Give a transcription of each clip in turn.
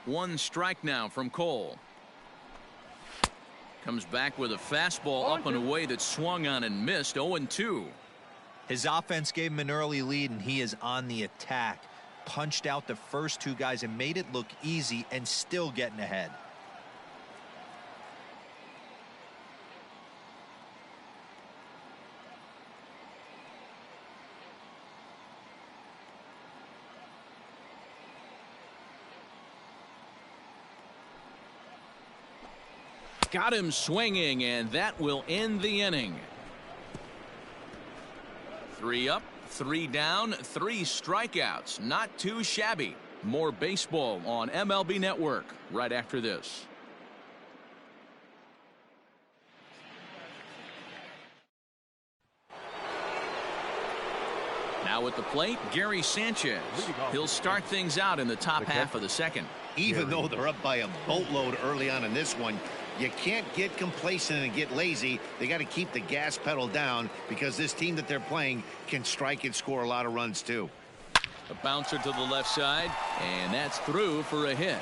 One strike now from Cole. Comes back with a fastball up and away that swung on and missed. 0-2. His offense gave him an early lead, and he is on the attack. Punched out the first two guys and made it look easy, and still getting ahead. Got him swinging, and that will end the inning. 3 up, 3 down, 3 strikeouts. Not too shabby. More baseball on MLB Network right after this. Now at the plate, Gary Sanchez. He'll start things out in the top half of the second. Even though they're up by a boatload early on in this one, you can't get complacent and get lazy. They got to keep the gas pedal down because this team that they're playing can strike and score a lot of runs too. A bouncer to the left side, and that's through for a hit.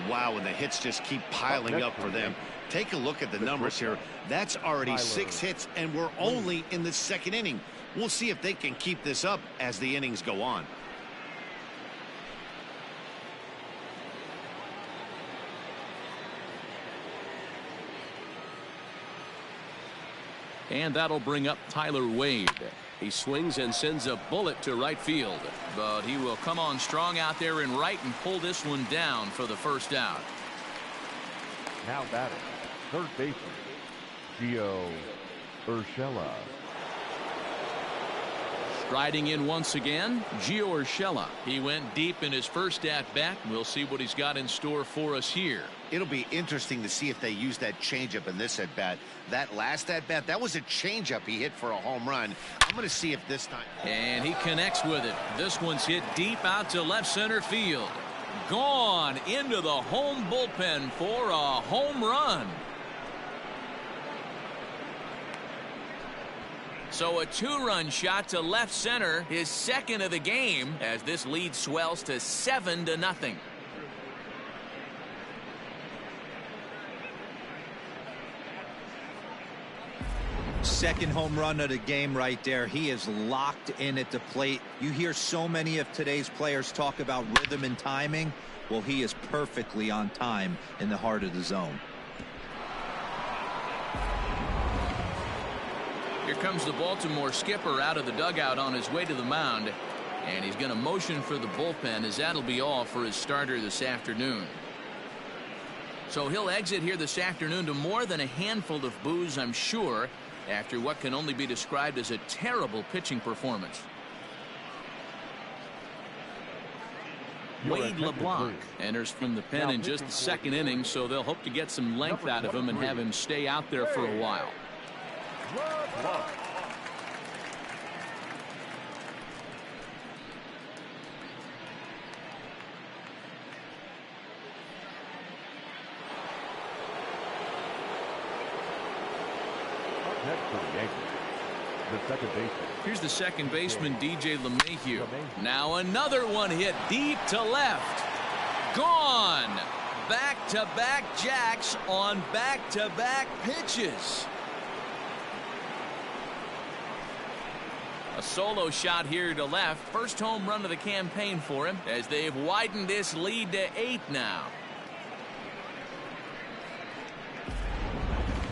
Wow, and the hits just keep piling up for them. Take a look at the numbers here. That's already 6 hits, and we're only in the second inning. We'll see if they can keep this up as the innings go on. And that'll bring up Tyler Wade. He swings and sends a bullet to right field, but he will come on strong out there in right and pull this one down for the first out. Now batting, third baseman, Gio Urshela. Striding in once again, Gio Urshela. He went deep in his first at-bat. We'll see what he's got in store for us here. It'll be interesting to see if they use that changeup in this at-bat. That last at-bat, that was a changeup he hit for a home run. I'm going to see if this time. And he connects with it. This one's hit deep out to left center field. Gone into the home bullpen for a home run. So a 2-run shot to left center, his second of the game, as this lead swells to 7-0. Second home run of the game right there. He is locked in at the plate. You hear so many of today's players talk about rhythm and timing. Well, he is perfectly on time in the heart of the zone. Here comes the Baltimore skipper out of the dugout on his way to the mound, and he's going to motion for the bullpen, as that'll be all for his starter this afternoon. So he'll exit here this afternoon to more than a handful of boos, I'm sure, after what can only be described as a terrible pitching performance. Wade LeBlanc enters from the pen in just the second inning, so they'll hope to get some length out of him and have him stay out there for a while. Next for the Yankees, the second baseman. Here's the second baseman, DJ LeMahieu. Now another one hit deep to left. Gone. Back-to-back jacks on back-to-back pitches. A solo shot here to left. First home run of the campaign for him, as they've widened this lead to 8 now.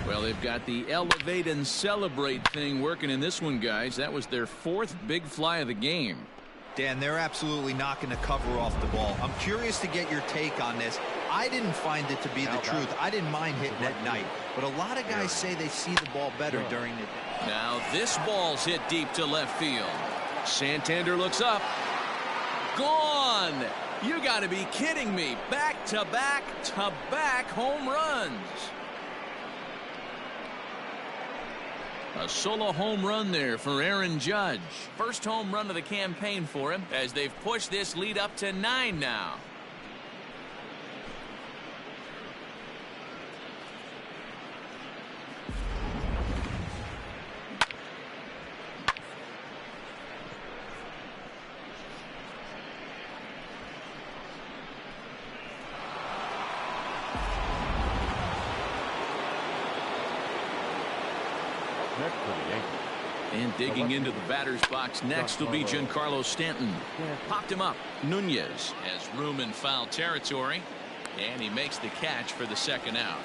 Well, they've got the elevate and celebrate thing working in this one, guys. That was their 4th big fly of the game. Dan, they're absolutely knocking the cover off the ball. I'm curious to get your take on this. I didn't find it to be the truth. I didn't mind hitting at night, but a lot of guys say they see the ball better during the day. Now this ball's hit deep to left field. Santander looks up. Gone. You got to be kidding me. Back-to-back home runs. A solo home run there for Aaron Judge. First home run of the campaign for him, as they've pushed this lead up to 9 now. for the Yankees. And digging into the batter's box next will be Giancarlo Stanton. Popped him up. Nunez has room in foul territory, and he makes the catch for the second out.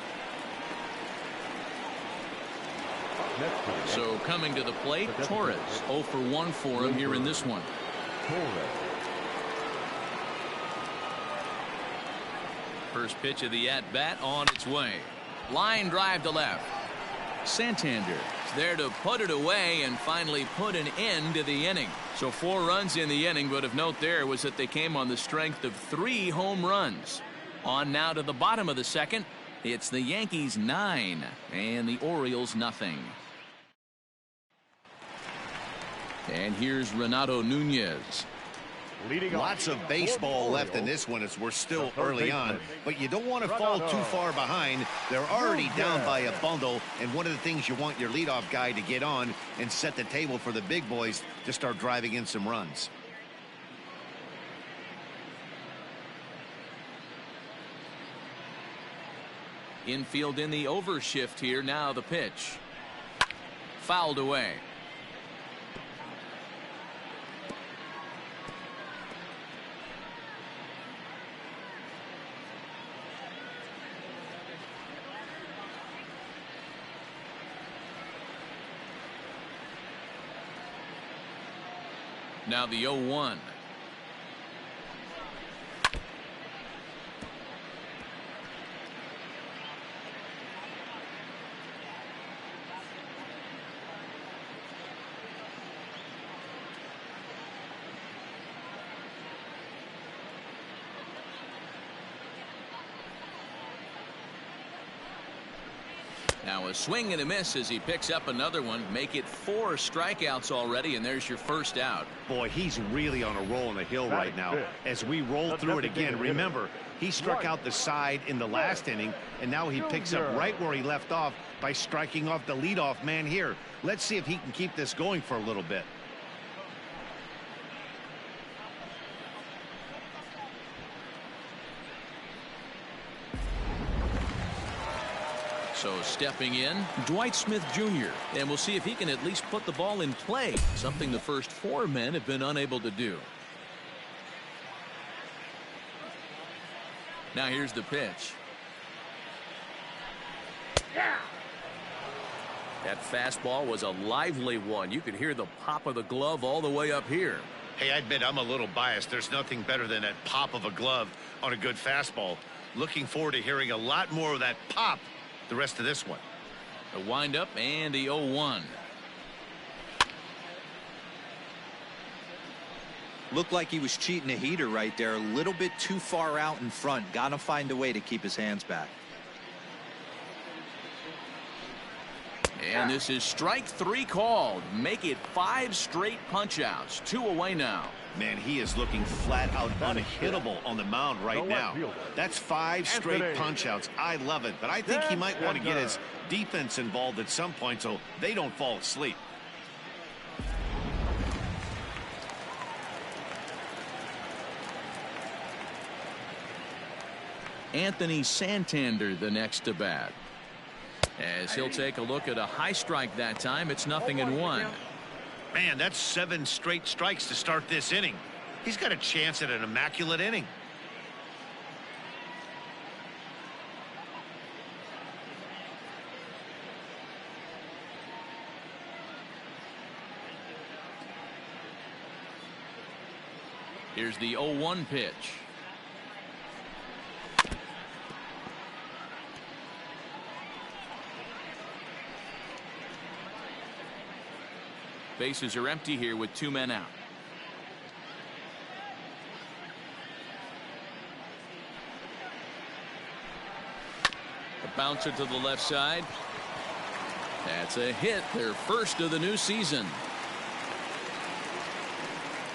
Next for the Yankees. So coming to the plate, Torres 0 for 1 for him here in this one. First pitch of the at-bat on its way. Line drive to left. Santander is there to put it away and finally put an end to the inning. So 4 runs in the inning, but of note there was that they came on the strength of 3 home runs. On now to the bottom of the second. It's the Yankees 9 and the Orioles nothing. And here's Renato Nunez. Lots of baseball left in this one as we're still early on, but you don't want to fall too far behind. They're already down by a bundle, and one of the things you want your leadoff guy to get on and set the table for the big boys to start driving in some runs. Infield in the overshift here. Now the pitch. Fouled away. Now the 0-1. Now a swing and a miss as he picks up another one. Make it 4 strikeouts already, and there's your first out. Boy, he's really on a roll on the hill right now. As we roll through it again, remember, he struck out the side in the last inning, and now he picks up right where he left off by striking off the leadoff man here. Let's see if he can keep this going for a little bit. So stepping in, Dwight Smith Jr. And we'll see if he can at least put the ball in play, something the first 4 men have been unable to do. Now here's the pitch. That fastball was a lively one. You could hear the pop of the glove all the way up here. Hey, I admit I'm a little biased. There's nothing better than that pop of a glove on a good fastball. Looking forward to hearing a lot more of that pop the rest of this one. A windup and the 0-1. Looked like he was cheating a heater right there. A little bit too far out in front. Gotta find a way to keep his hands back. And this is strike 3 called. Make it 5 straight punch outs. 2 away now. Man, he is looking flat out unhittable on the mound right now. That's 5 straight punch outs. I love it, but I think he might want to get his defense involved at some point so they don't fall asleep. Anthony Santander the next to bat. As he'll take a look at a high strike that time. It's 0-1. Man, that's 7 straight strikes to start this inning. He's got a chance at an immaculate inning. Here's the 0-1 pitch. Bases are empty here with 2 men out. A bouncer to the left side. That's a hit, their first of the new season.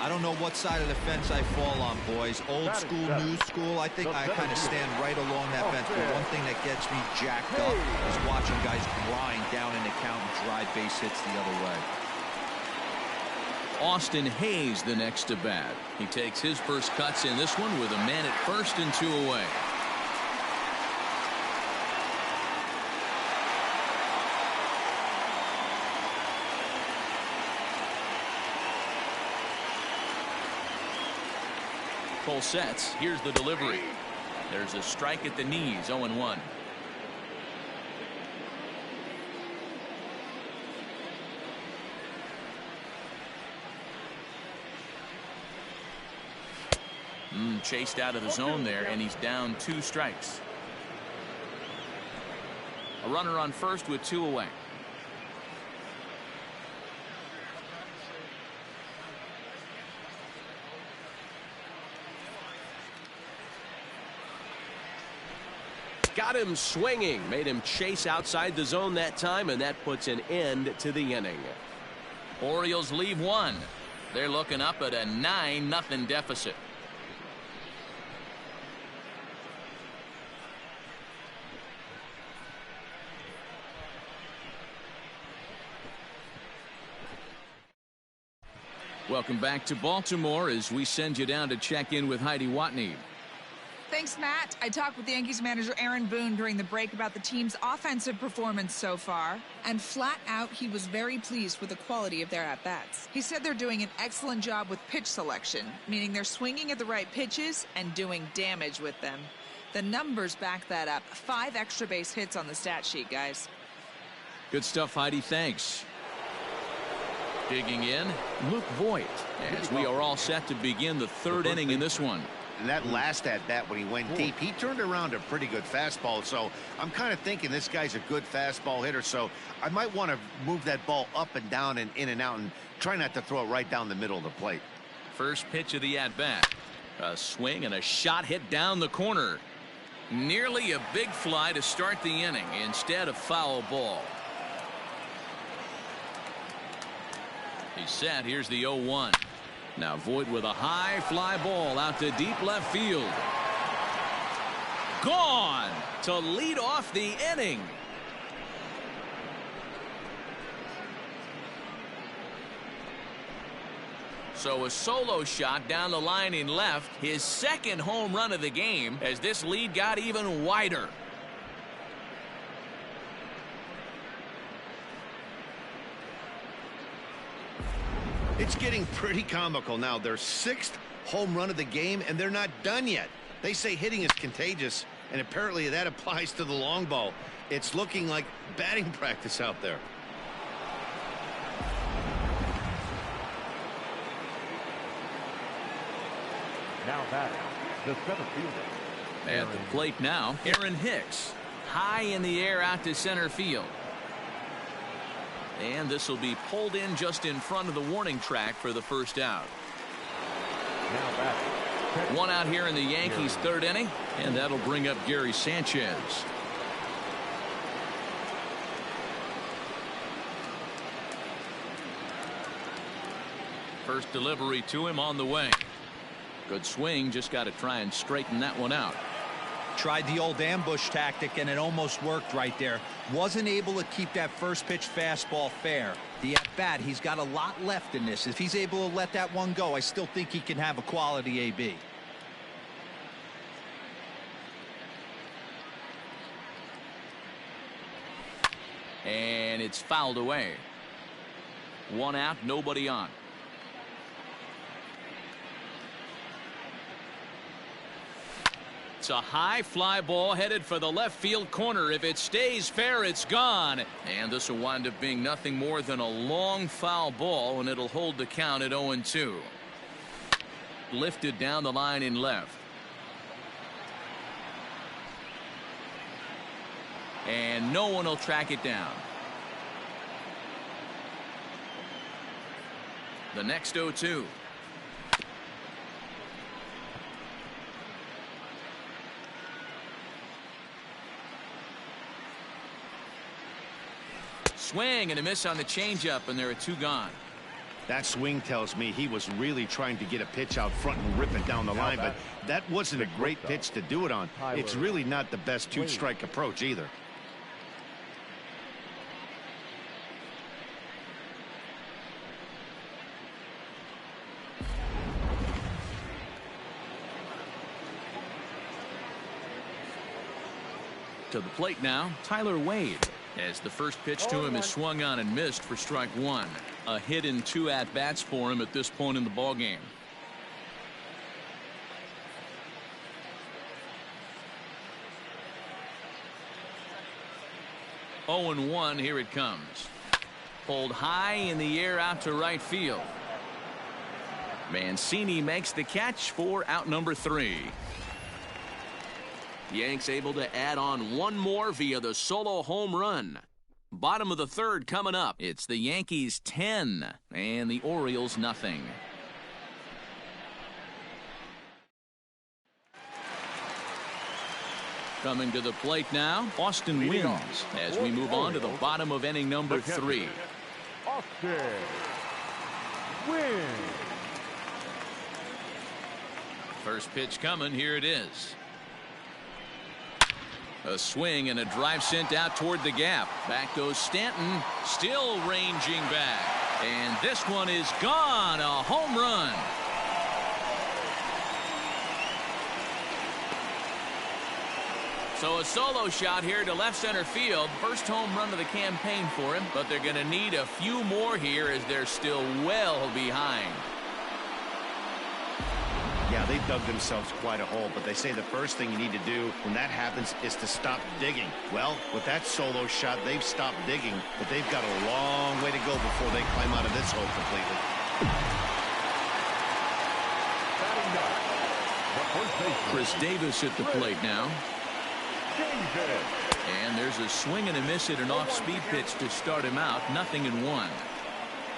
I don't know what side of the fence I fall on, boys. Old school, new school. I think I kind of stand right along that fence. But one thing that gets me jacked up is watching guys grind down in the count and drive base hits the other way. Austin Hayes the next to bat. He takes his first cuts in this one with a man at first and 2 away. Cole sets. Here's the delivery. There's a strike at the knees. 0-1. Chased out of the zone there, and he's down 2 strikes. A runner on first with 2 away. Got him swinging, made him chase outside the zone that time, and that puts an end to the inning. Orioles leave 1. They're looking up at a 9-0 deficit. Welcome back to Baltimore as we send you down to check in with Heidi Watney. Thanks, Matt. I talked with the Yankees manager Aaron Boone during the break about the team's offensive performance so far, and flat out he was very pleased with the quality of their at-bats. He said they're doing an excellent job with pitch selection, meaning they're swinging at the right pitches and doing damage with them. The numbers back that up. 5 extra base hits on the stat sheet, guys. Good stuff, Heidi. Thanks. Digging in, Luke Voigt, as we are all set to begin the 3rd inning in this one. And that last at bat when he went deep, he turned around a pretty good fastball. So I'm kind of thinking this guy's a good fastball hitter. So I might want to move that ball up and down and in and out and try not to throw it right down the middle of the plate. First pitch of the at bat. A swing and a shot hit down the corner. Nearly a big fly to start the inning instead of foul ball. He's set. Here's the 0-1. Now Voigt with a high fly ball out to deep left field. Gone to lead off the inning. So a solo shot down the line in left. His 2nd home run of the game as this lead got even wider. It's getting pretty comical now. Their 6th home run of the game, and they're not done yet. They say hitting is contagious, and apparently that applies to the long ball. It's looking like batting practice out there. Now batting, the center fielder. At the plate now, Aaron Hicks. High in the air out to center field. And this will be pulled in just in front of the warning track for the 1st out. Now batting. 1 out here in the Yankees' 3rd inning, and that'll bring up Gary Sanchez. First delivery to him on the way. Good swing, just got to try and straighten that one out. Tried the old ambush tactic, and it almost worked right there. Wasn't able to keep that first pitch fastball fair. The at-bat, he's got a lot left in this. If he's able to let that one go, I still think he can have a quality AB. And it's fouled away. 1 out, nobody on. It's a high fly ball headed for the left field corner. If it stays fair, it's gone. And this will wind up being nothing more than a long foul ball, and it'll hold the count at 0-2. Lifted down the line in left. And no one will track it down. The next 0-2. Swing and a miss on the changeup, and there are 2 gone. That swing tells me he was really trying to get a pitch out front and rip it down the line, but that wasn't a great pitch to do it on. It's really not the best 2-strike approach either. To the plate now, Tyler Wade. As the first pitch to him is swung on and missed for strike 1. A hit in 2 at-bats for him at this point in the ballgame. 0-1. Here it comes. Pulled high in the air out to right field. Mancini makes the catch for out number 3. Yanks able to add on one more via the solo home run. Bottom of the third coming up. It's the Yankees 10 and the Orioles nothing. Coming to the plate now, Austin wins as we move on to the bottom of inning number 3. Austin wins. First pitch coming. Here it is. A swing and a drive sent out toward the gap. Back goes Stanton, still ranging back. And this one is gone. A home run. So a solo shot here to left center field. First home run of the campaign for him, but they're going to need a few more here as they're still well behind. Yeah, they dug themselves quite a hole, but they say the first thing you need to do when that happens is to stop digging. Well, with that solo shot, they've stopped digging, but they've got a long way to go before they climb out of this hole completely. Chris Davis at the plate now. And there's a swing and a miss at an off-speed pitch to start him out. 0-1.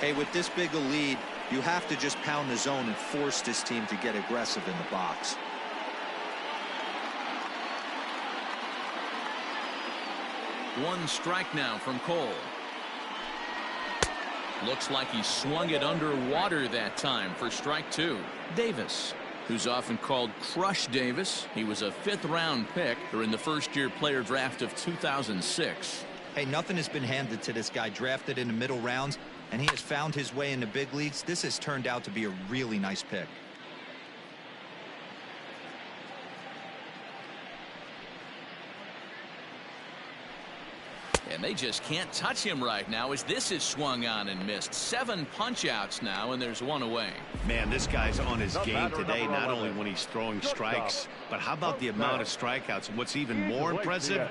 Hey, with this big a lead, you have to just pound the zone and force this team to get aggressive in the box. One strike now from Cole. Looks like he swung it underwater that time for strike 2. Davis, who's often called Crush Davis. He was a 5th-round pick during the first-year player draft of 2006. Hey, nothing has been handed to this guy. Drafted in the middle rounds, and he has found his way in the big leagues. This has turned out to be a really nice pick. And they just can't touch him right now as this is swung on and missed. 7 punch-outs now, and there's one away. Man, this guy's on his game today, not only when he's throwing strikes, but how about the amount of strikeouts? And what's even more impressive,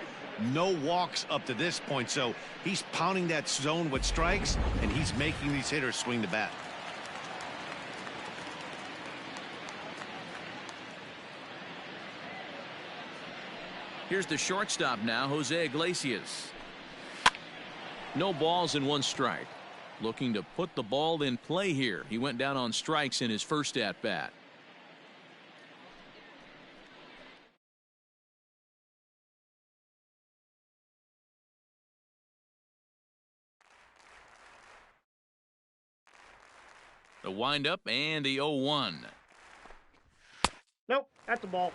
no walks up to this point. So he's pounding that zone with strikes, and he's making these hitters swing the bat. Here's the shortstop now, Jose Iglesias. No balls and 1 strike. Looking to put the ball in play here. He went down on strikes in his first at-bat. The windup and the 0-1. Nope, that's the ball.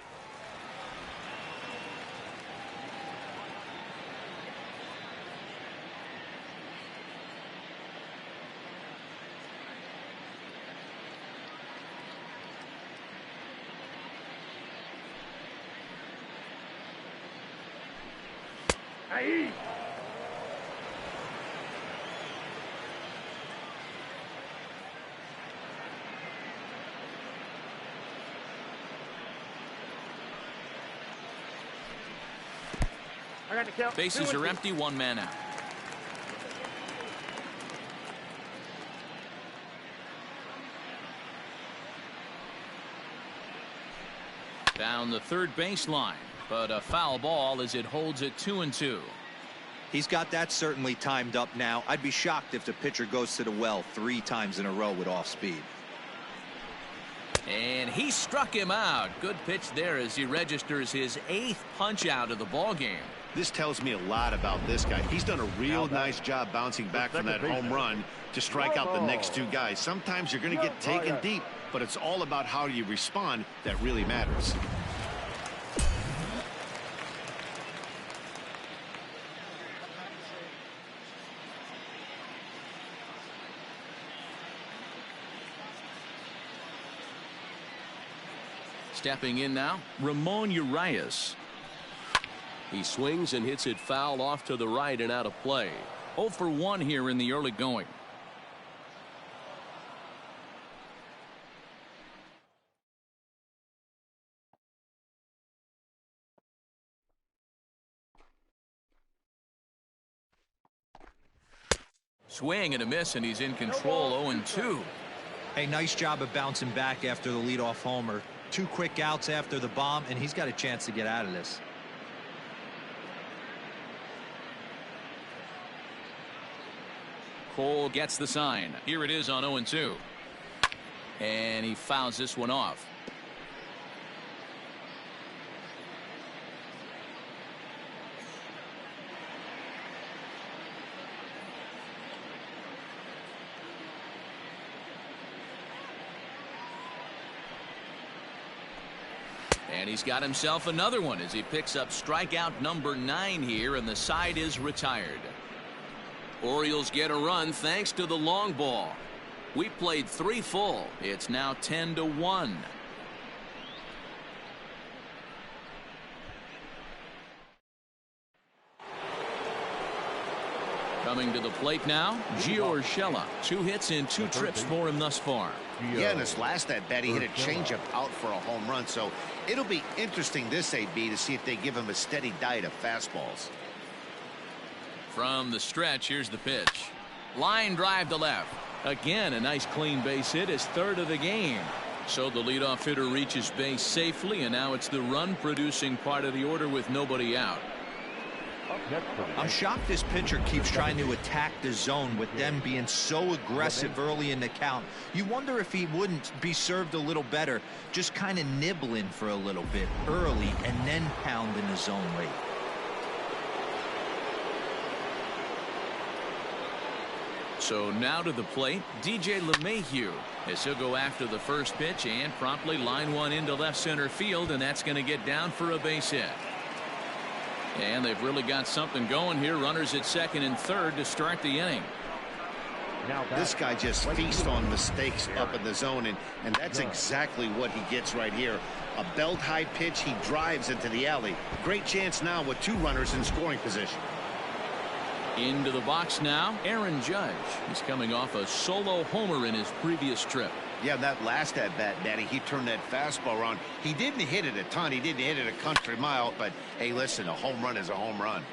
Aye. I got the count. Bases are empty, 1 man out. Down the third baseline, but a foul ball as it holds it 2-2. He's got that certainly timed up now. I'd be shocked if the pitcher goes to the well 3 times in a row with off speed. And he struck him out. Good pitch there as he registers his 8th punch out of the ball game. This tells me a lot about this guy. He's done a real nice job bouncing back from that home run to strike out the next 2 guys. Sometimes you're going to get taken deep, but it's all about how you respond that really matters. Stepping in now, Ramon Urias. He swings and hits it foul off to the right and out of play. 0 for 1 here in the early going. Swing and a miss, and he's in control. 0-2. Hey, nice job of bouncing back after the leadoff homer. 2 quick outs after the bomb, and he's got a chance to get out of this. Cole gets the sign. Here it is on 0-2. And he fouls this one off. And he's got himself another one as he picks up strikeout number 9 here, and the side is retired. Orioles get a run thanks to the long ball. We played 3 full. It's now 10-1. Coming to the plate now, Gio Urshela. 2 hits in 2 trips for him thus far. Yeah, in his last at bat, he hit a changeup out for a home run. So it'll be interesting this AB to see if they give him a steady diet of fastballs. From the stretch, here's the pitch. Line drive to left. Again, a nice clean base hit, his 3rd of the game. So the leadoff hitter reaches base safely, and now it's the run-producing part of the order with nobody out. I'm shocked this pitcher keeps trying to attack the zone with them being so aggressive early in the count. You wonder if he wouldn't be served a little better, just kind of nibbling for a little bit early and then pounding the zone late. So now to the plate, DJ LeMahieu, as he'll go after the first pitch and promptly line one into left center field, and that's going to get down for a base hit. And they've really got something going here. Runners at second and third to start the inning. This guy just feasts on mistakes up in the zone, and that's exactly what he gets right here. A belt high pitch, he drives into the alley. Great chance now with 2 runners in scoring position. Into the box now, Aaron Judge. He's coming off a solo homer in his previous trip. Yeah, that last at bat, Daddy, he turned that fastball around. He didn't hit it a ton. He didn't hit it a country mile. But hey, listen, a home run is a home run.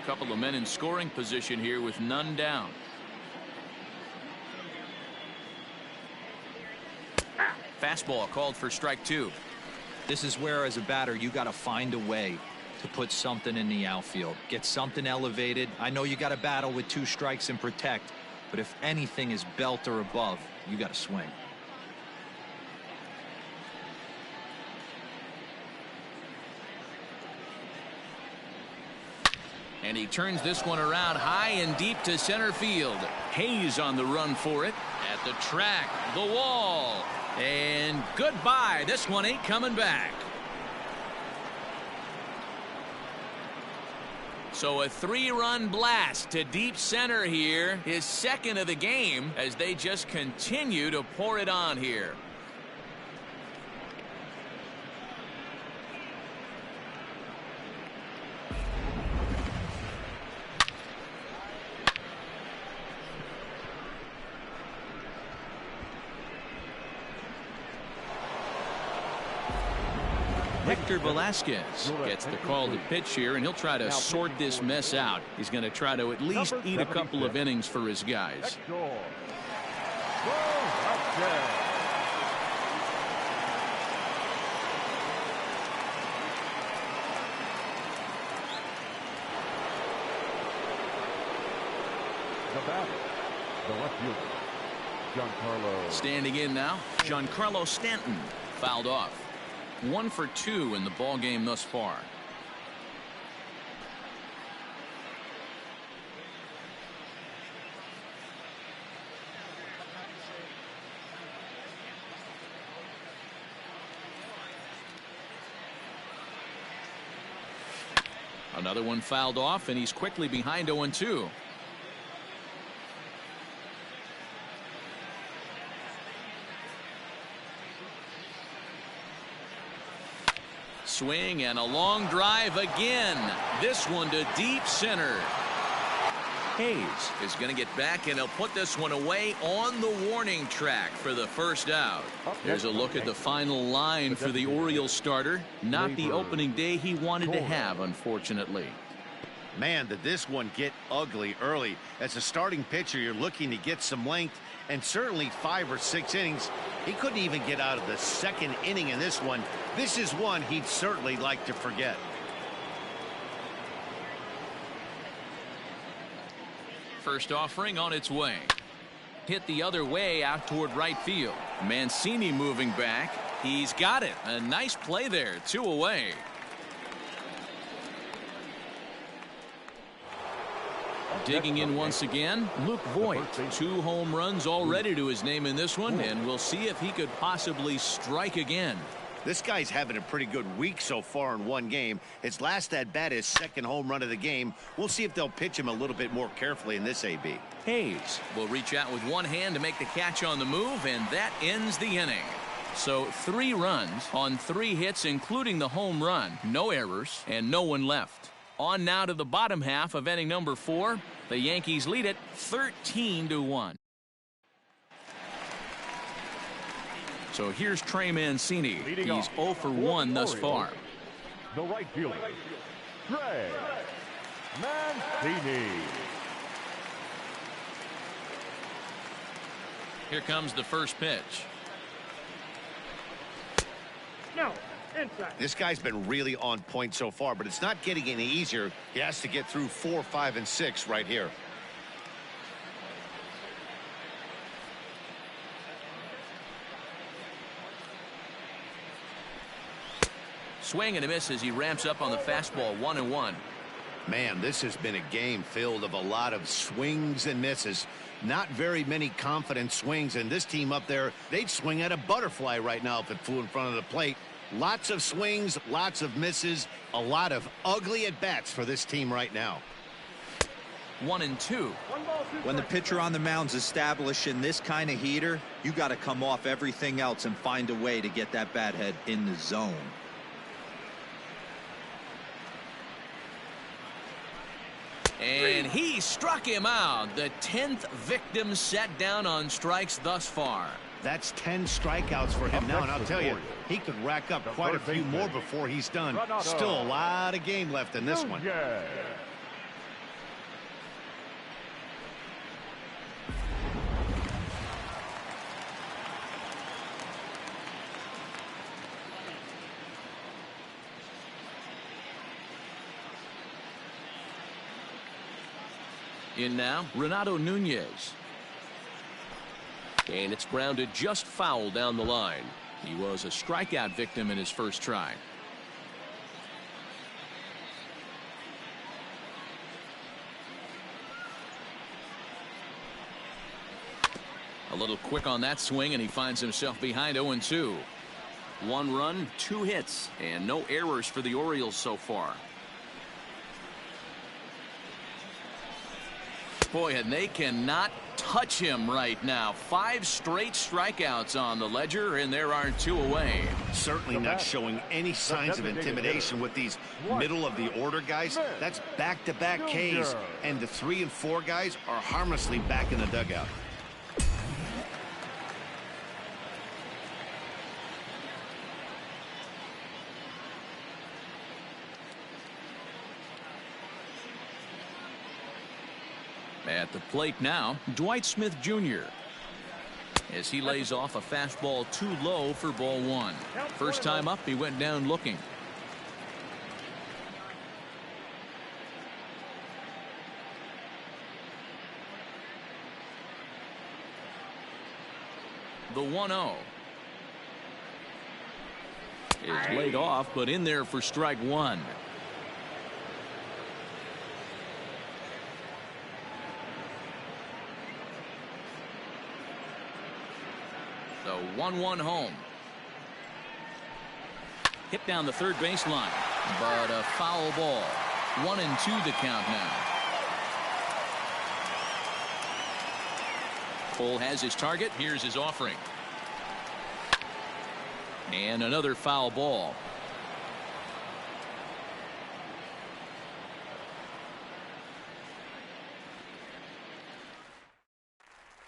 A couple of men in scoring position here with none down. Fastball called for strike 2. This is where, as a batter, you got to find a way to put something in the outfield. Get something elevated. I know you got to battle with 2 strikes and protect, but if anything is belt or above, you got to swing. And he turns this one around high and deep to center field. Hayes on the run for it. At the track, the wall, and goodbye. This one ain't coming back. So a 3-run blast to deep center here, his 2nd of the game, as they just continue to pour it on here. Victor Velasquez gets the call to pitch here, and he'll try to sort this mess out. He's going to try to at least eat a couple of innings for his guys. The left fielder, Giancarlo. Standing in now, Giancarlo Stanton, fouled off. 1 for 2 in the ball game thus far. Another one fouled off, and he's quickly behind 0-2. Swing and a long drive again. This one to deep center. Hayes is going to get back, and he'll put this one away on the warning track for the first out. Here's a look at the final line for the Orioles starter. Not the opening day he wanted to have, unfortunately. Man, did this one get ugly early. As a starting pitcher, you're looking to get some length, and certainly 5 or 6 innings. He couldn't even get out of the second inning in this one. This is one he'd certainly like to forget. First offering on its way. Hit the other way out toward right field. Mancini moving back. He's got it. A nice play there. 2 away. Digging in once again, Luke Voigt. 2 home runs already to his name in this one, and we'll see if he could possibly strike again. This guy's having a pretty good week so far in one game. His last at bat is 2nd home run of the game. We'll see if they'll pitch him a little bit more carefully in this AB. Hayes will reach out with one hand to make the catch on the move, and that ends the inning. So 3 runs on 3 hits, including the home run. No errors and no one left. On now to the bottom half of inning number 4. The Yankees lead it 13-1. So here's Trey Mancini. He's 0 for 1 thus far. The right fielder, Trey Mancini. Here comes the first pitch. No, inside. This guy's been really on point so far, but it's not getting any easier. He has to get through 4, 5, and 6 right here. Swing and a miss as he ramps up on the fastball. 1-1. Man, this has been a game filled of a lot of swings and misses. Not very many confident swings, and this team up there, they'd swing at a butterfly right now if it flew in front of the plate. Lots of swings, lots of misses, a lot of ugly at-bats for this team right now. 1-2. When the pitcher on the mound's establishing this kind of heater, you got to come off everything else and find a way to get that bat head in the zone. And he struck him out. The 10th victim set down on strikes thus far. That's 10 strikeouts for him now, and I'll tell you, he could rack up quite a few more before he's done. Still a lot of game left in this one. In now, Renato Nunez. And it's grounded just foul down the line. He was a strikeout victim in his first try. A little quick on that swing, and he finds himself behind 0-2. 1 run, 2 hits, and no errors for the Orioles so far. Boy, and they cannot touch him right now. 5 straight strikeouts on the ledger, and there are 2 away. Certainly not showing any signs of intimidation with these middle of the order guys. That's back-to-back Ks, and the 3 and 4 guys are harmlessly back in the dugout. At the plate now, Dwight Smith Jr. as he lays off a fastball too low for ball 1. First time up, he went down looking. The 1-0 is laid off, but in there for strike 1. The 1-1 home. Hit down the third baseline, but a foul ball. 1-2 the count now. Cole has his target. Here's his offering. And another foul ball.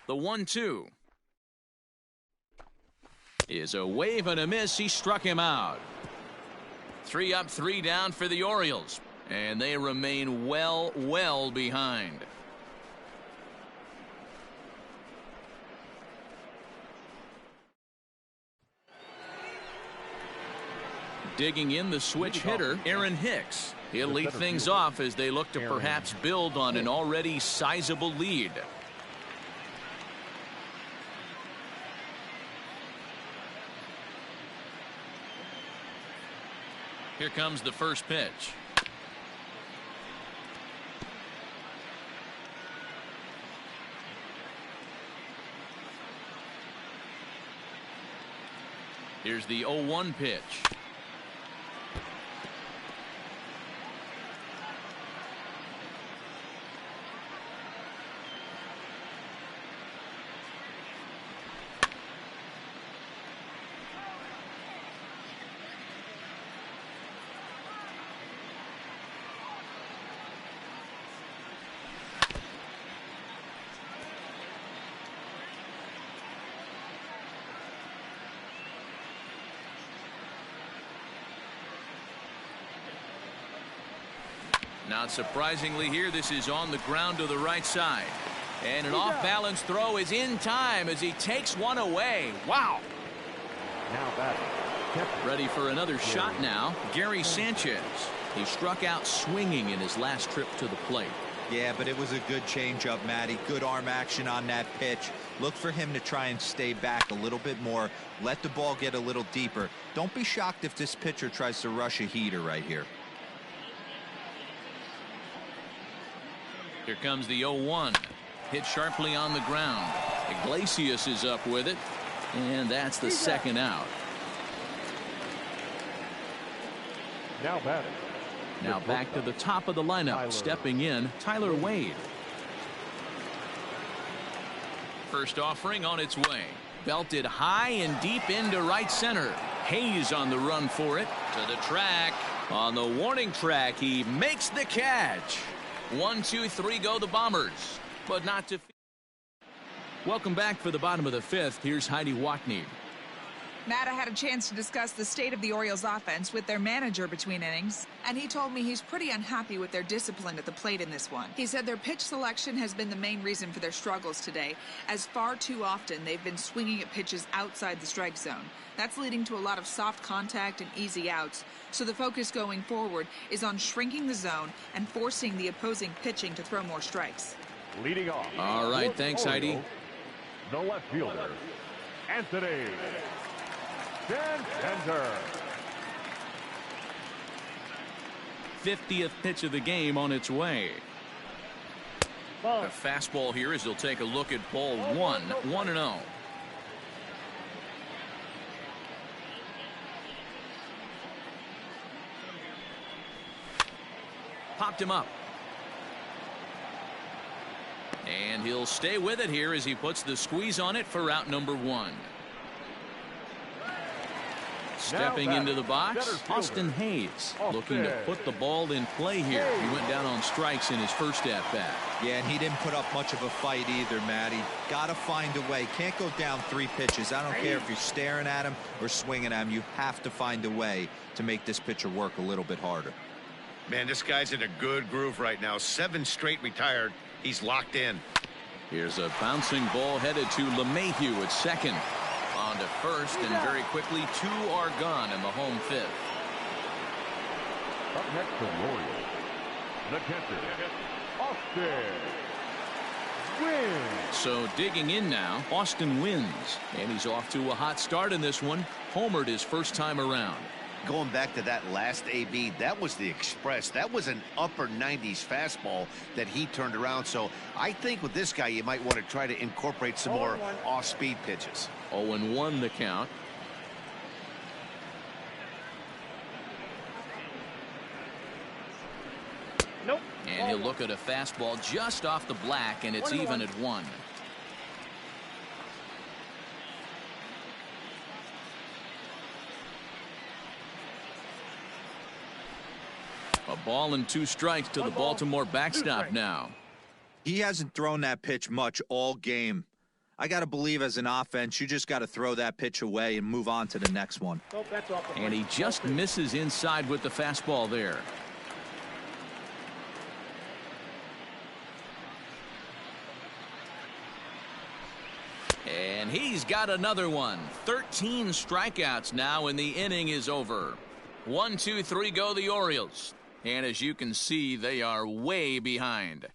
The 1-2 is a wave and a miss. He struck him out. 3 up, 3 down for the Orioles. And they remain well behind. Digging in the switch hitter, Aaron Hicks. He'll lead things off as they look to perhaps build on an already sizable lead. Here comes the first pitch. Here's the 0-1 pitch. Not surprisingly here, this is on the ground to the right side. And an off-balance throw is in time as he takes one away. Wow. Now batting. Ready for another shot now, Gary Sanchez. He struck out swinging in his last trip to the plate. Yeah, but it was a good changeup, Matty. Good arm action on that pitch. Look for him to try and stay back a little bit more. Let the ball get a little deeper. Don't be shocked if this pitcher tries to rush a heater right here. Here comes the 0-1. Hit sharply on the ground. Iglesias is up with it. And that's the second out. Now batting. Now back to the top of the lineup. Stepping in, Tyler Wade. First offering on its way. Belted high and deep into right center. Hayes on the run for it. To the track. On the warning track, he makes the catch. 1, 2, 3 go the Bombers, but not to. Welcome back for the bottom of the fifth. Here's Heidi Watney. Matt, I had a chance to discuss the state of the Orioles offense with their manager between innings, and he told me he's pretty unhappy with their discipline at the plate in this one. He said their pitch selection has been the main reason for their struggles today, as far too often they've been swinging at pitches outside the strike zone. That's leading to a lot of soft contact and easy outs, so the focus going forward is on shrinking the zone and forcing the opposing pitching to throw more strikes. Leading off. All right, thanks, Heidi. The left fielder, Anthony Center. 50th pitch of the game on its way. A fastball here as he'll take a look at ball 1, 1-0. Popped him up. And he'll stay with it here as he puts the squeeze on it for out number 1. Stepping into the box, Austin Hayes, looking to put the ball in play here. He went down on strikes in his first at-bat. Yeah, and he didn't put up much of a fight either, Matty. Got to find a way. Can't go down 3 pitches. I don't care if you're staring at him or swinging at him. You have to find a way to make this pitcher work a little bit harder. Man, this guy's in a good groove right now. 7 straight retired. He's locked in. Here's a bouncing ball headed to LeMahieu at second. On to first, and very quickly 2 are gone in the home fifth. Up next for the Orioles, the catcher, Austin Wynn. So digging in now, Austin wins, and he's off to a hot start in this one. Homered his first time around. Going back to that last AB, that was the express. That was an upper 90s fastball that he turned around. So I think with this guy, you might want to try to incorporate some more off-speed pitches. 0-1 the count. Nope. And he'll look at a fastball just off the black, and it's even at 1. A ball and 2 strikes to the Baltimore backstop now. He hasn't thrown that pitch much all game. I got to believe as an offense, you just got to throw that pitch away and move on to the next one. Nope, that's off the And he just misses inside with the fastball there. And he's got another one. 13 strikeouts now, and the inning is over. 1, 2, 3 go the Orioles. And as you can see, they are way behind.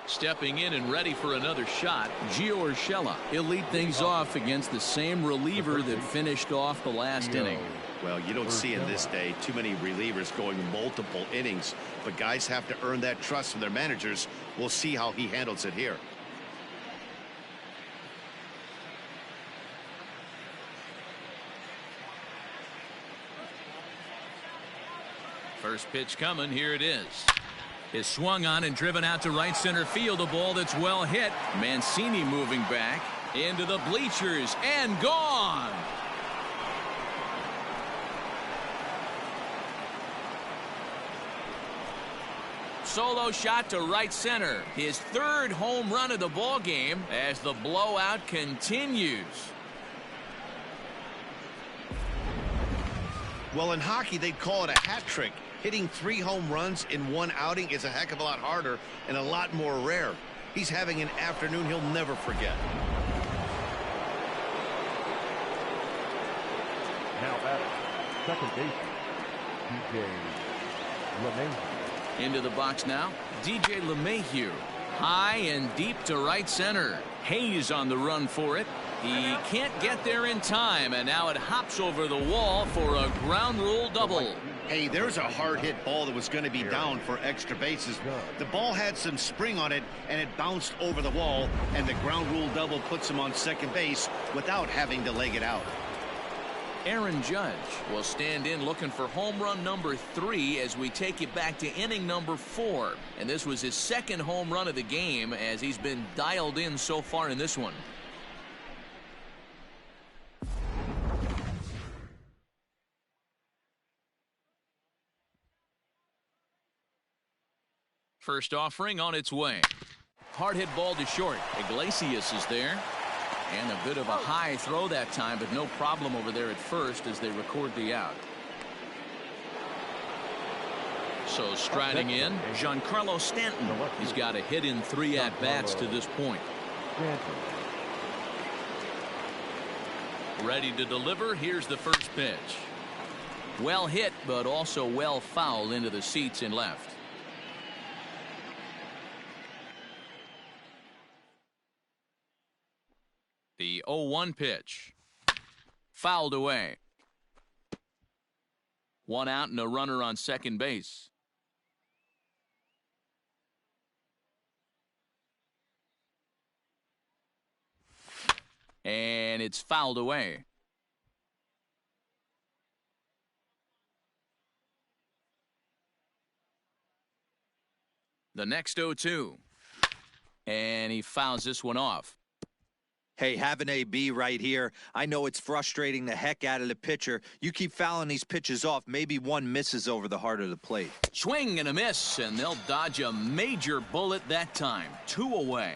Stepping in and ready for another shot, Gio Urshela. He'll lead things off against the same reliever that finished off the last inning. Well, you don't see in this day too many relievers going multiple innings, but guys have to earn that trust from their managers. We'll see how he handles it here. First pitch coming. Here it is. Is swung on and driven out to right center field. A ball that's well hit. Mancini moving back into the bleachers and gone. Solo shot to right center. His third home run of the ball game as the blowout continues. Well, in hockey, they'd call it a hat trick. Hitting 3 home runs in one outing is a heck of a lot harder and a lot more rare. He's having an afternoon he'll never forget. Now at second baseman, DJ LeMahieu. Into the box now, DJ LeMahieu. High and deep to right center. Hayes on the run for it. He can't get there in time, and now it hops over the wall for a ground rule double. Hey, there's a hard hit ball that was going to be down for extra bases. The ball had some spring on it, and it bounced over the wall, and the ground rule double puts him on second base without having to leg it out. Aaron Judge will stand in looking for home run number 3 as we take it back to inning number 4. And this was his second home run of the game as he's been dialed in so far in this one. First offering on its way. Hard hit ball to short. Iglesias is there. And a bit of a high throw that time, but no problem over there at first as they record the out. So striding in, Giancarlo Stanton. He's got a hit in 3 at-bats to this point. Ready to deliver. Here's the first pitch. Well hit, but also well fouled into the seats in left. The 0-1 pitch. Fouled away. 1 out and a runner on second base. And it's fouled away. The next 0-2. And he fouls this one off. Hey, have an AB right here. I know it's frustrating the heck out of the pitcher. You keep fouling these pitches off. Maybe one misses over the heart of the plate. Swing and a miss, and they'll dodge a major bullet that time. 2 away.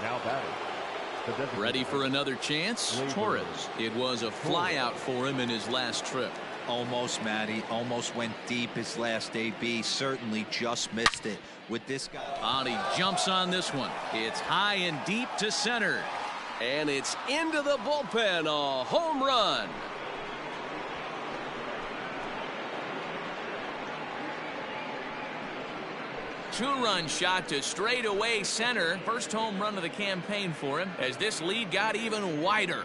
Now batting. Ready for another chance? Torres. It was a flyout for him in his last trip. Almost, Matty. Almost went deep his last AB. Certainly just missed it. With this guy. He jumps on this one. It's high and deep to center. And it's into the bullpen. A home run. Two-run shot to straightaway center. First home run of the campaign for him as this lead got even wider.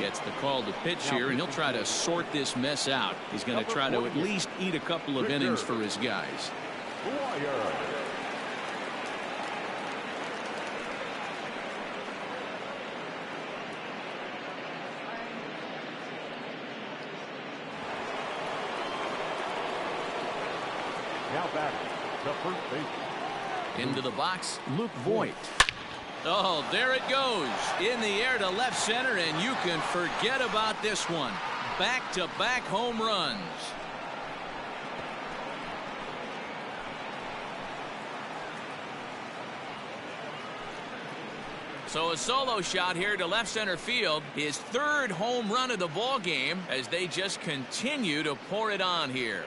Gets the call to pitch here, and he'll try to sort this mess out. He's going to try to at least eat a couple of innings for his guys. Now back, the first baseman. Into the box, Luke Voigt. Oh, there it goes. In the air to left center, and you can forget about this one. Back-to-back home runs. So a solo shot here to left center field. His third home run of the ball game as they just continue to pour it on here.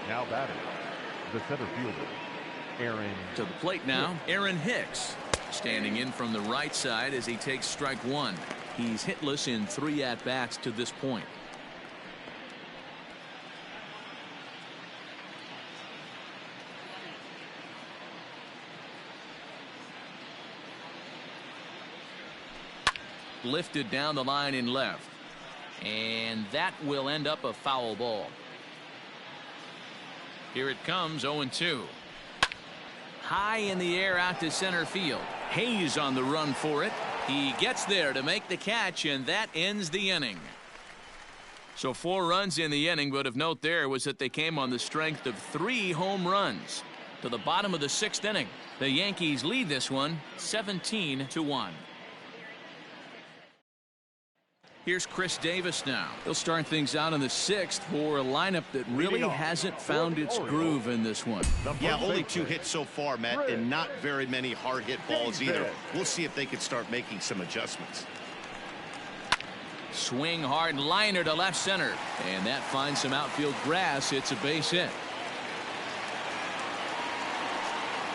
Now batting, the center fielder, Aaron. To the plate now, Aaron Hicks. Standing in from the right side as he takes strike one. He's hitless in 3 at-bats to this point. Lifted down the line in left. And that will end up a foul ball. Here it comes, 0-2. High in the air out to center field. Hayes on the run for it. He gets there to make the catch, and that ends the inning. So 4 runs in the inning, but of note there was that they came on the strength of 3 home runs. To the bottom of the 6th inning, the Yankees lead this one 17-1. Here's Chris Davis now. He'll start things out in the 6th for a lineup that really hasn't found its groove in this one. Yeah, only 2 hits so far, Matt, and not very many hard hit balls either. We'll see if they can start making some adjustments. Swing hard liner to left center, and that finds some outfield grass. It's a base hit.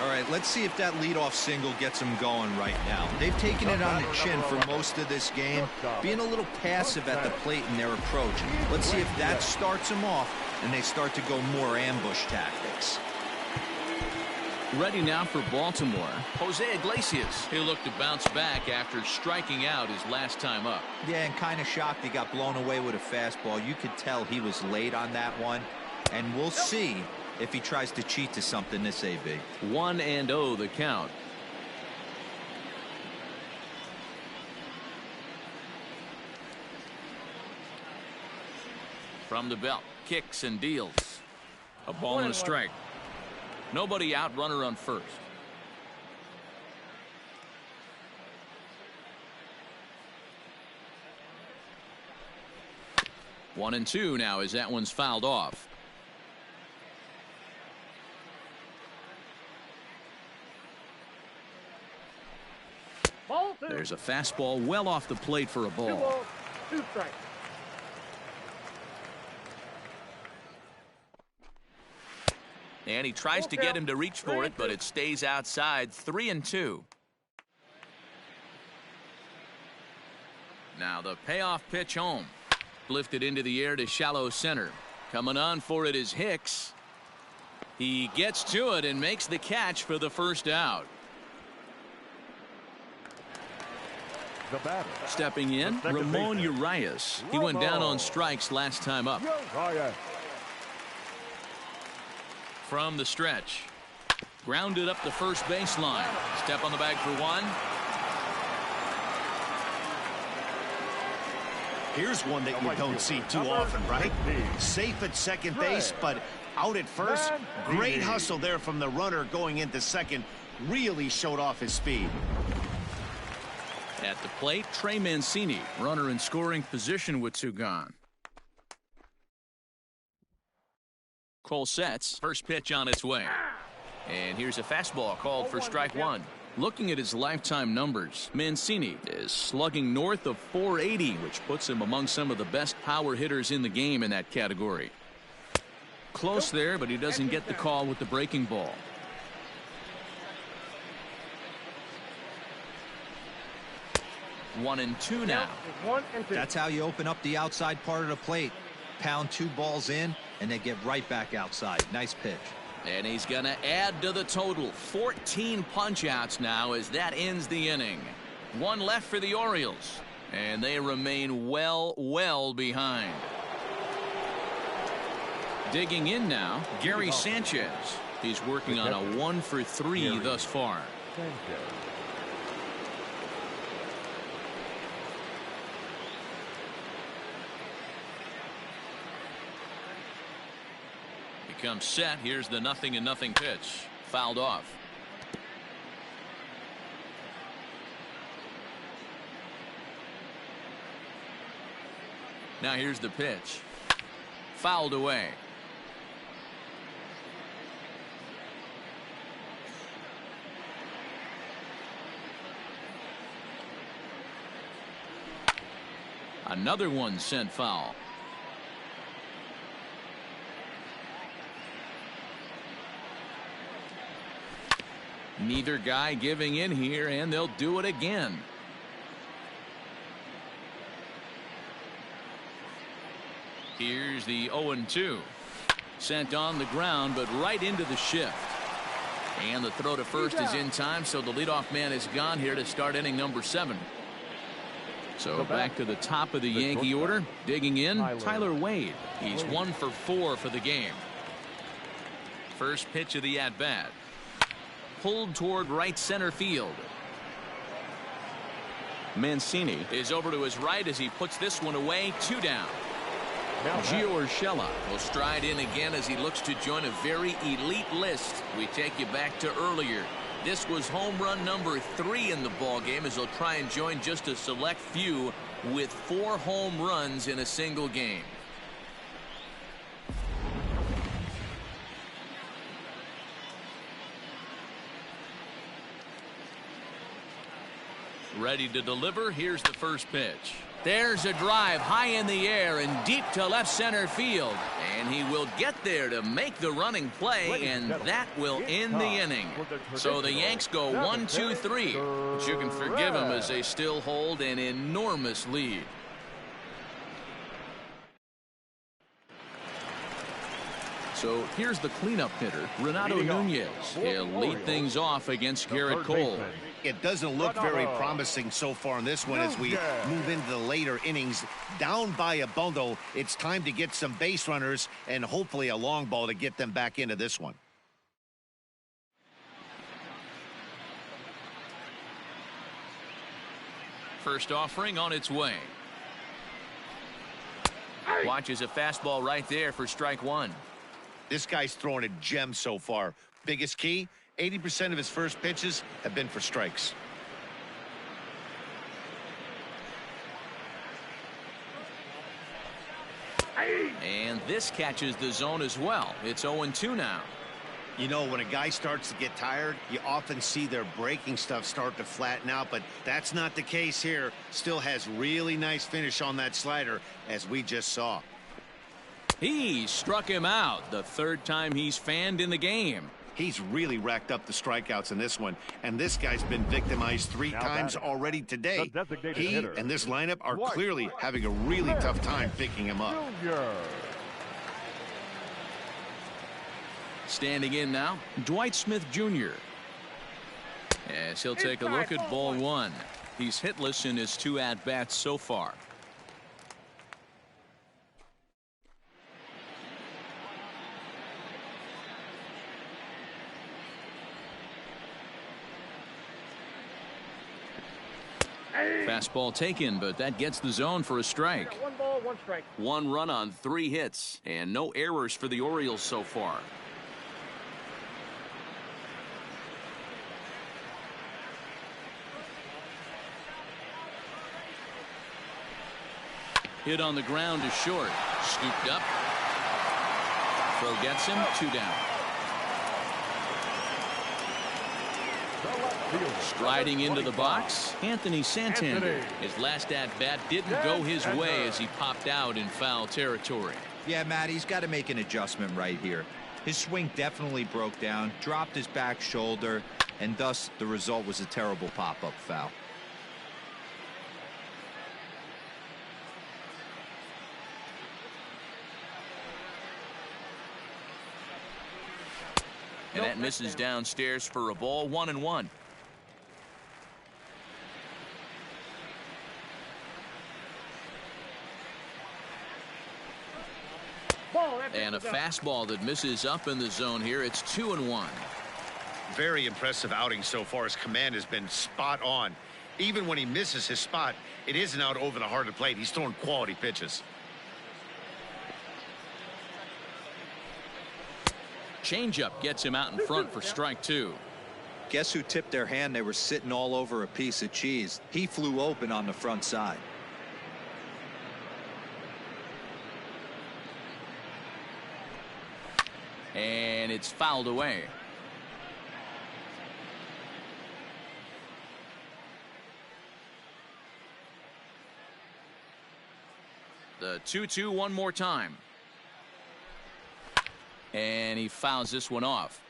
All right, let's see if that leadoff single gets them going right now. They've taken it on the chin for most of this game, being a little passive at the plate in their approach. Let's see if that starts them off and they start to go more ambush tactics. Ready now for Baltimore, Jose Iglesias. He'll look to bounce back after striking out his last time up. Yeah, and kind of shocked he got blown away with a fastball. You could tell he was late on that one, and we'll see if he tries to cheat to something this AB. 1-0 the count. From the belt, kicks and deals. A ball and a strike. Nobody out, runner on first. One and two now as that one's fouled off. There's a fastball well off the plate for a ball. 2 balls, 2 strikes. And he tries to get him to reach for it, but it stays outside. 3-2. Now the payoff pitch home. Lifted into the air to shallow center. Coming on for it is Hicks. He gets to it and makes the catch for the first out. The batter. Stepping in, Ramon Urias. He went down on strikes last time up. From the stretch. Grounded up the first baseline. Step on the bag for one. Here's one that you don't see too often, right? Safe at second base, but out at first. Great hustle there from the runner going into second. Really showed off his speed. At the plate, Trey Mancini, runner in scoring position with 2 gone. Cole sets, first pitch on its way. And here's a fastball called for strike one. Looking at his lifetime numbers, Mancini is slugging north of 480, which puts him among some of the best power hitters in the game in that category. Close there, but he doesn't get the call with the breaking ball. One and two now. 1 and 2. That's how you open up the outside part of the plate. Pound 2 balls in, and they get right back outside. Nice pitch. And he's going to add to the total. 14 punch-outs now as that ends the inning. 1 left for the Orioles, and they remain well behind. Digging in now, Gary Sanchez. He's working on a 1 for 3 thus far. Comes set. Here's the 0-0 pitch. Fouled off. Now here's the pitch. Fouled away. Another one sent foul. Neither guy giving in here, and they'll do it again. Here's the 0-2. Sent on the ground, but right into the shift. And the throw to first is in time, so the leadoff man is gone here to start inning number 7. So back to the top of the Yankee order. Digging in, Tyler Wade. He's 1 for 4 for the game. First pitch of the at-bat. Pulled toward right center field. Mancini is over to his right as he puts this one away. 2 down. Gio Urshela will stride in again as he looks to join a very elite list. We take you back to earlier. This was home run number 3 in the ball game as he'll try and join just a select few with 4 home runs in a single game. Ready to deliver. Here's the first pitch. There's a drive high in the air and deep to left center field. And he will get there to make the running play, and that will end the inning. So the Yanks go 1-2-3. But you can forgive them as they still hold an enormous lead. So here's the cleanup hitter, Renato Nunez. He'll lead things off against Garrett Cole. It doesn't look very promising so far in this one as we move into the later innings. Down by a bundle, it's time to get some base runners and hopefully a long ball to get them back into this one. First offering on its way. Watches a fastball right there for strike 1. This guy's throwing a gem so far. Biggest key, 80% of his first pitches have been for strikes. And this catches the zone as well. It's 0-2 now. You know, when a guy starts to get tired, you often see their breaking stuff start to flatten out, but that's not the case here. Still has really nice finish on that slider, as we just saw. He struck him out the 3rd time he's fanned in the game. He's really racked up the strikeouts in this one, and this guy's been victimized 3 times already today. He and this lineup are clearly having a really tough time picking him up. Standing in now, Dwight Smith Jr. As he'll take a look at ball 1. He's hitless in his 2 at-bats so far. Fastball taken, but that gets the zone for a strike. 1 ball, 1 strike. 1 run on 3 hits, and no errors for the Orioles so far. Hit on the ground to short. Scooped up. Throw gets him. 2 down. Striding into the box, Anthony Santander. His last at-bat didn't go his way as he popped out in foul territory. Yeah, Matt, he's got to make an adjustment right here. His swing definitely broke down, dropped his back shoulder, and thus the result was a terrible pop-up foul. And that misses downstairs for a ball. 1-1. And a fastball that misses up in the zone here. It's 2-1. Very impressive outing so far. His command has been spot on. Even when he misses his spot, it isn't out over the heart of the plate. He's throwing quality pitches. Changeup gets him out in front for strike 2. Guess who tipped their hand? They were sitting all over a piece of cheese. He flew open on the front side. And it's fouled away. The 2-2 one more time. And he fouls this one off.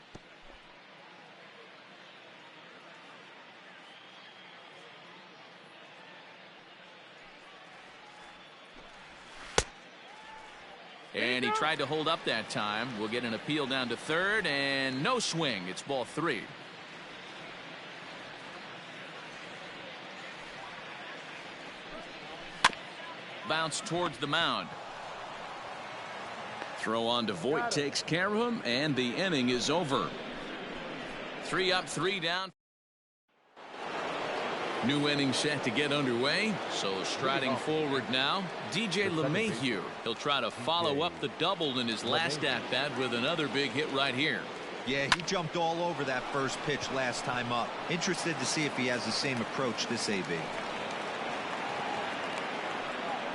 And he tried to hold up that time. We'll get an appeal down to third, and no swing. It's ball 3. Bounce towards the mound. Throw on to Voit takes care of him, and the inning is over. 3 up, 3 down. New inning set to get underway. So striding forward now, DJ LeMahieu. He'll try to follow up the double in his last at-bat with another big hit right here. Yeah, he jumped all over that first pitch last time up. Interested to see if he has the same approach this AB.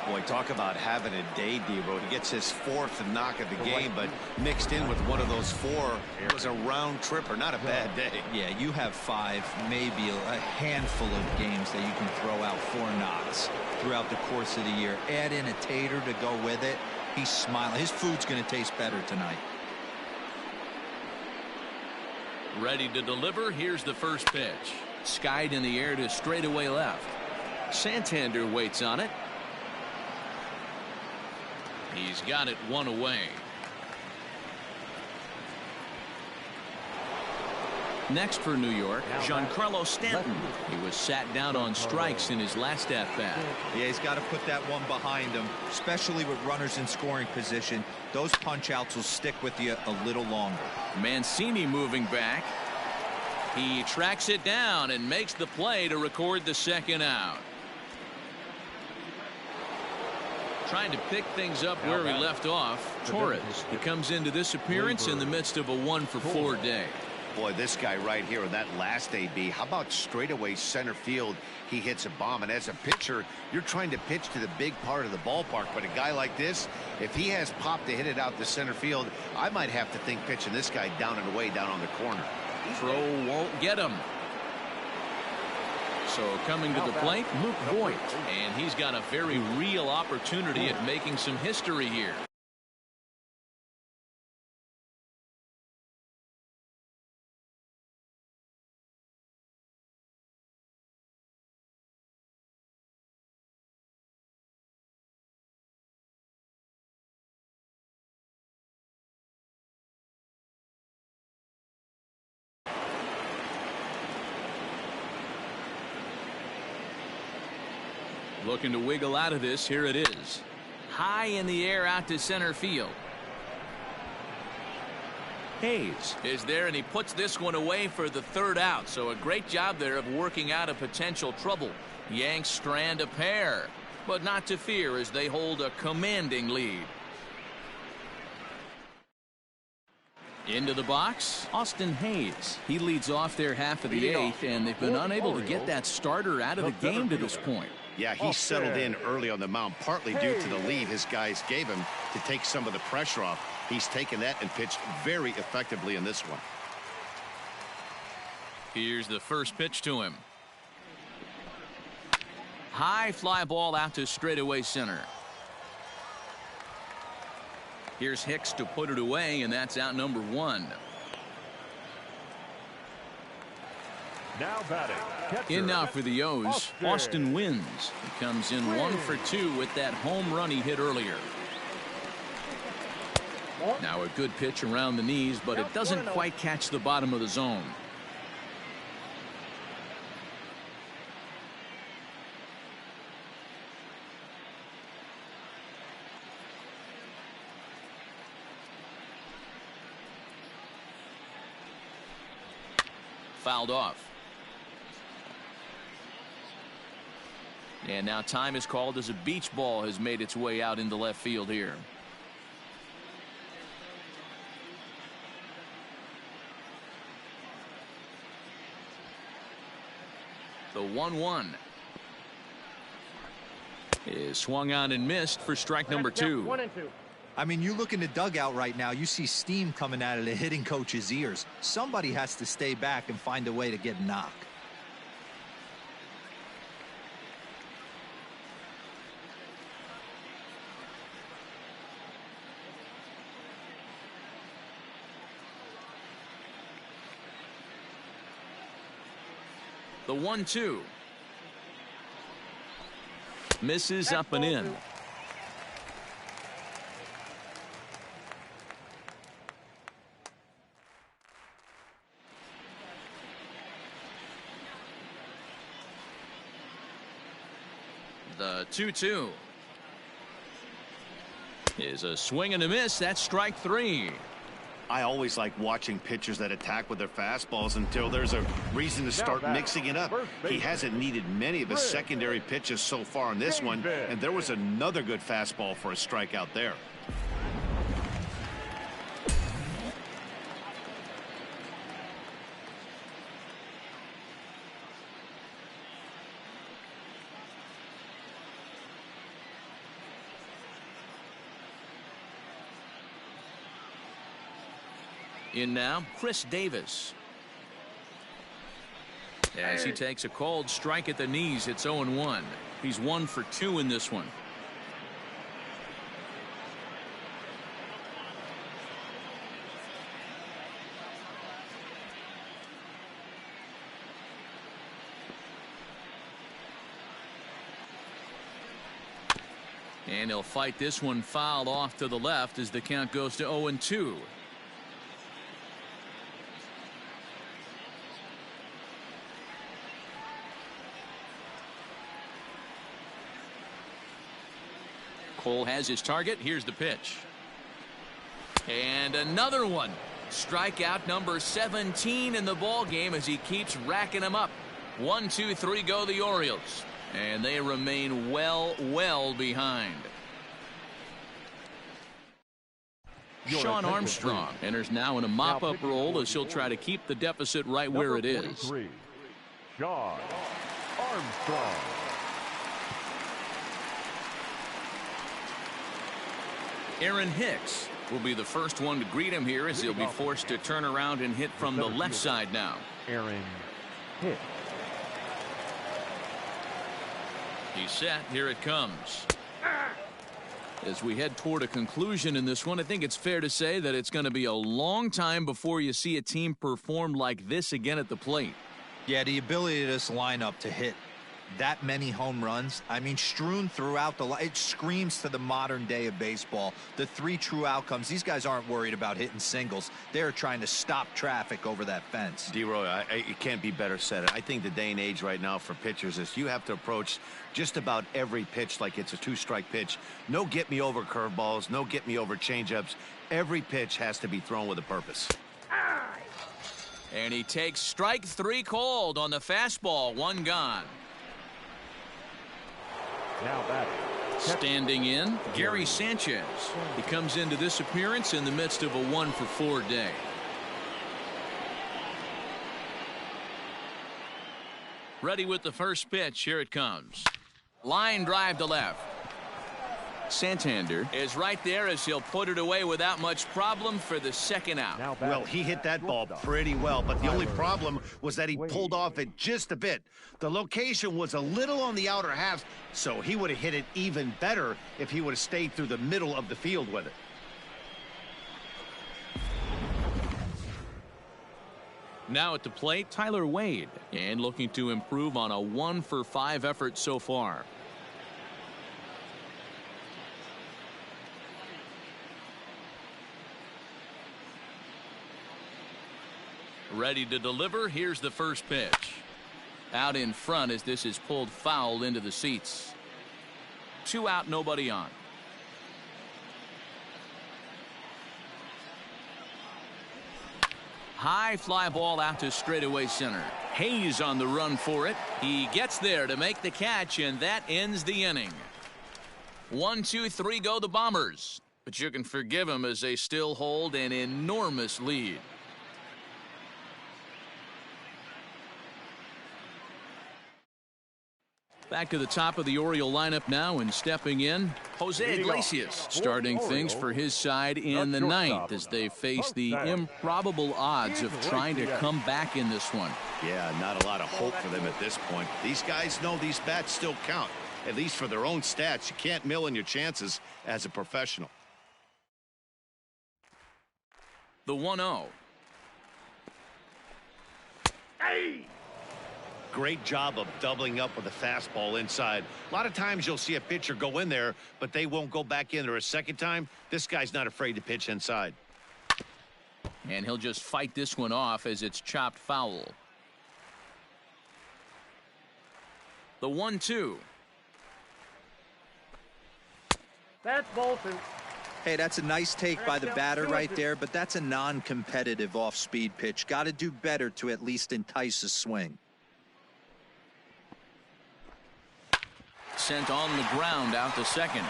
Boy, talk about having a day, Debo. He gets his 4th knock of the game, but mixed in with one of those 4 was a round tripper. Not a bad day. Yeah, you have 5, maybe a handful of games that you can throw out 4 knocks throughout the course of the year. Add in a tater to go with it. He's smiling. His food's going to taste better tonight. Ready to deliver. Here's the first pitch. Skied in the air to straightaway left. Santander waits on it. He's got it 1 away. Next for New York, Giancarlo Stanton. He was sat down on strikes in his last at-bat. Yeah, he's got to put that one behind him, especially with runners in scoring position. Those punch-outs will stick with you a little longer. Mancini moving back. He tracks it down and makes the play to record the second out. Trying to pick things up where he left off. Torres. He comes into this appearance in the midst of a 1-for-4 day. Boy, this guy right here in that last AB, how about straightaway center field? He hits a bomb, and as a pitcher, you're trying to pitch to the big part of the ballpark, but a guy like this, if he has pop to hit it out to center field, I might have to think pitching this guy down and away down on the corner. Throw won't get him. So coming to the plate, Luke Voit, and he's got a very real opportunity at making some history here. Looking to wiggle out of this. Here it is. High in the air out to center field. Hayes is there, and he puts this one away for the 3rd out. So a great job there of working out a potential trouble. Yanks strand a pair, but not to fear as they hold a commanding lead. Into the box, Austin Hayes. He leads off their half of the 8th, and they've been unable to get that starter out of the game to this point. Yeah, he settled in early on the mound, partly due to the lead his guys gave him to take some of the pressure off. He's taken that and pitched very effectively in this one. Here's the first pitch to him. High fly ball out to straightaway center. Here's Hicks to put it away, and that's out number 1. Now batting. In now for the O's, Austin Wynns. He comes in 1 for 2 with that home run he hit earlier. Now a good pitch around the knees, but it doesn't quite catch the bottom of the zone. Fouled off. And now time is called as a beach ball has made its way out into left field here. The 1-1 is swung on and missed for strike number 2. 1-2. I mean, you look in the dugout right now, you see steam coming out of the hitting coach's ears. Somebody has to stay back and find a way to get a knock. The 1-2 misses up and in. The 2-2 is a swing and a miss. That's strike 3. I always like watching pitchers that attack with their fastballs until there's a reason to start mixing it up. He hasn't needed many of his secondary pitches so far in this one, and there was another good fastball for a strikeout there. In now, Chris Davis. As he takes a called strike at the knees, it's 0-1. He's 1 for 2 in this one. And he'll fight this one fouled off to the left as the count goes to 0-2. Cole has his target. Here's the pitch. And another one. Strikeout number 17 in the ball game as he keeps racking them up. 1, 2, 3 go the Orioles. And they remain well behind. Sean Armstrong enters now in a mop-up role as he'll try to keep the deficit right where it is. Sean Armstrong. Aaron Hicks will be the first one to greet him here as he'll be forced to turn around and hit from the left side now. Aaron Hicks. He's set. Here it comes. As we head toward a conclusion in this one, I think it's fair to say that it's going to be a long time before you see a team perform like this again at the plate. Yeah, the ability of this lineup to hit that many home runs, I mean, strewn throughout it screams to the modern day of baseball. The 3 true outcomes. These guys aren't worried about hitting singles. They're trying to stop traffic over that fence. D-Roy, it can't be better said. I think the day and age right now for pitchers is you have to approach just about every pitch like it's a 2-strike pitch. No get me over curveballs, no get me over changeups. Every pitch has to be thrown with a purpose. And he takes strike 3 called on the fastball. 1 gone. Now back. Standing in, Gary Sanchez. He comes into this appearance in the midst of a 1 for 4 day. Ready with the first pitch. Here it comes. Line drive to left. Santander is right there as he'll put it away without much problem for the second out. Well, he hit that ball pretty well, but the only problem was that he pulled off it just a bit. The location was a little on the outer half, so he would have hit it even better if he would have stayed through the middle of the field with it. Now at the plate, Tyler Wade, and looking to improve on a 1 for 5 effort so far. Ready to deliver. Here's the first pitch. Out in front as this is pulled foul into the seats. 2 out, nobody on. High fly ball out to straightaway center. Hayes on the run for it. He gets there to make the catch, and that ends the inning. 1, 2, 3 go the Bombers. But you can forgive them as they still hold an enormous lead. Back to the top of the Oriole lineup now, and stepping in, Jose Iglesias starting things for his side in the ninth as they face the improbable odds of trying to come back in this one. Yeah, not a lot of hope for them at this point. These guys know these bats still count, at least for their own stats. You can't mill in your chances as a professional. The 1-0. Hey! Great job of doubling up with a fastball inside. A lot of times you'll see a pitcher go in there, but they won't go back in there a second time. This guy's not afraid to pitch inside. And he'll just fight this one off as it's chopped foul. The 1-2. That's Bolton. Hey, that's a nice take by the batter right there, but that's a non-competitive off-speed pitch. Got to do better to at least entice a swing. Sent on the ground out to second.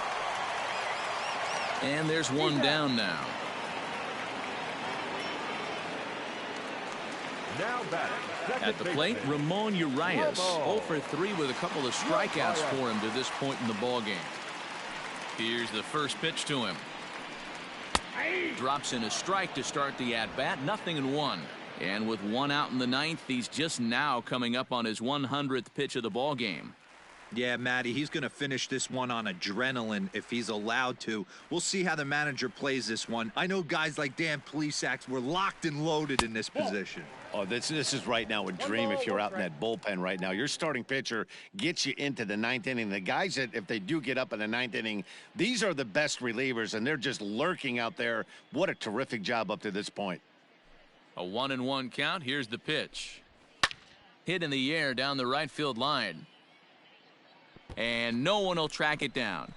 And there's one down now. Now batting. At the plate, Ramon Urias, 0 for 3 with a couple of strikeouts for him to this point in the ballgame. Here's the first pitch to him. Drops in a strike to start the at-bat, 0-1. And with one out in the ninth, he's just now coming up on his 100th pitch of the ballgame. Yeah, Matty, he's going to finish this one on adrenaline if he's allowed to. We'll see how the manager plays this one. I know guys like Dan Plesac were locked and loaded in this position. Oh, this is right now a dream if you're out in that bullpen right now. Your starting pitcher gets you into the ninth inning. The guys that, if they do get up in the ninth inning, these are the best relievers, and they're just lurking out there. What a terrific job up to this point. A 1-1 count. Here's the pitch. Hit in the air down the right field line. And no one will track it down.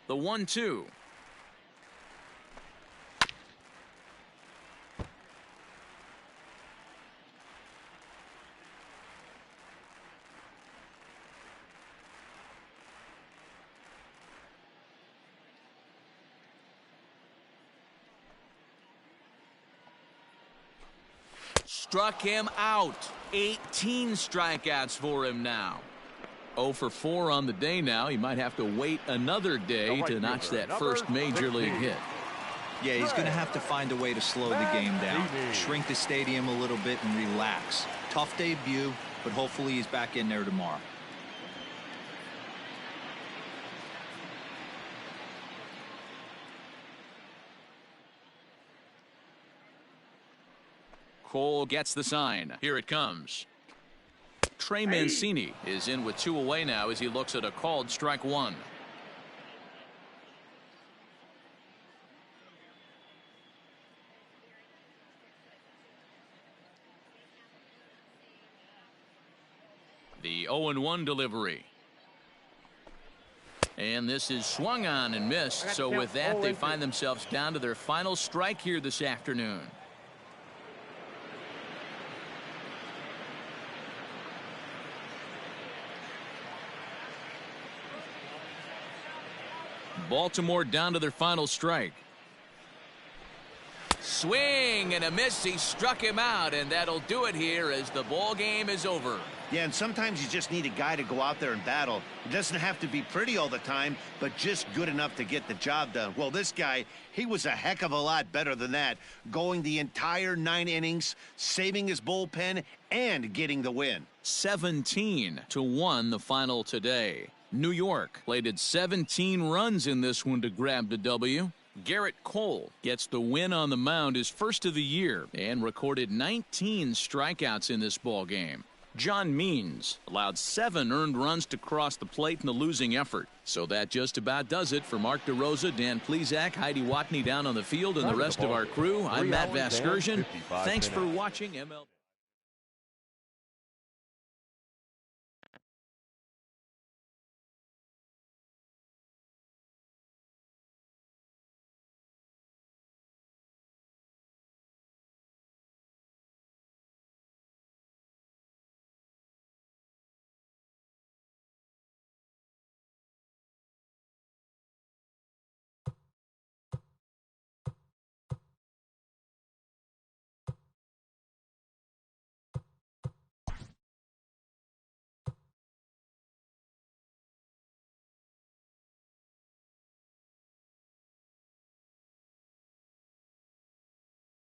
The 1-2. Struck him out. 18 strikeouts for him now. 0 for 4 on the day now. He might have to wait another day to notch that first major league hit. Yeah, he's going to have to find a way to slow the game down, shrink the stadium a little bit and relax. Tough debut, but hopefully he's back in there tomorrow. Cole gets the sign. Here it comes. Trey Mancini is in with 2 away now as he looks at a called strike 1. The 0-1 delivery. And this is swung on and missed. So with that, they find themselves down to their final strike here this afternoon. Baltimore down to their final strike. Swing and a miss. He struck him out, and that'll do it here as the ball game is over. Yeah, and sometimes you just need a guy to go out there and battle. It doesn't have to be pretty all the time, but just good enough to get the job done. Well, this guy, he was a heck of a lot better than that, going the entire 9 innings, saving his bullpen, and getting the win. 17-1 the final today. New York plated 17 runs in this one to grab the W. Garrett Cole gets the win on the mound, his first of the year, and recorded 19 strikeouts in this ball game. John Means allowed 7 earned runs to cross the plate in the losing effort. So that just about does it for Mark DeRosa, Dan Plesac, Heidi Watney down on the field, and the rest of our crew. I'm Matt Vasgersian. Thanks for watching MLB.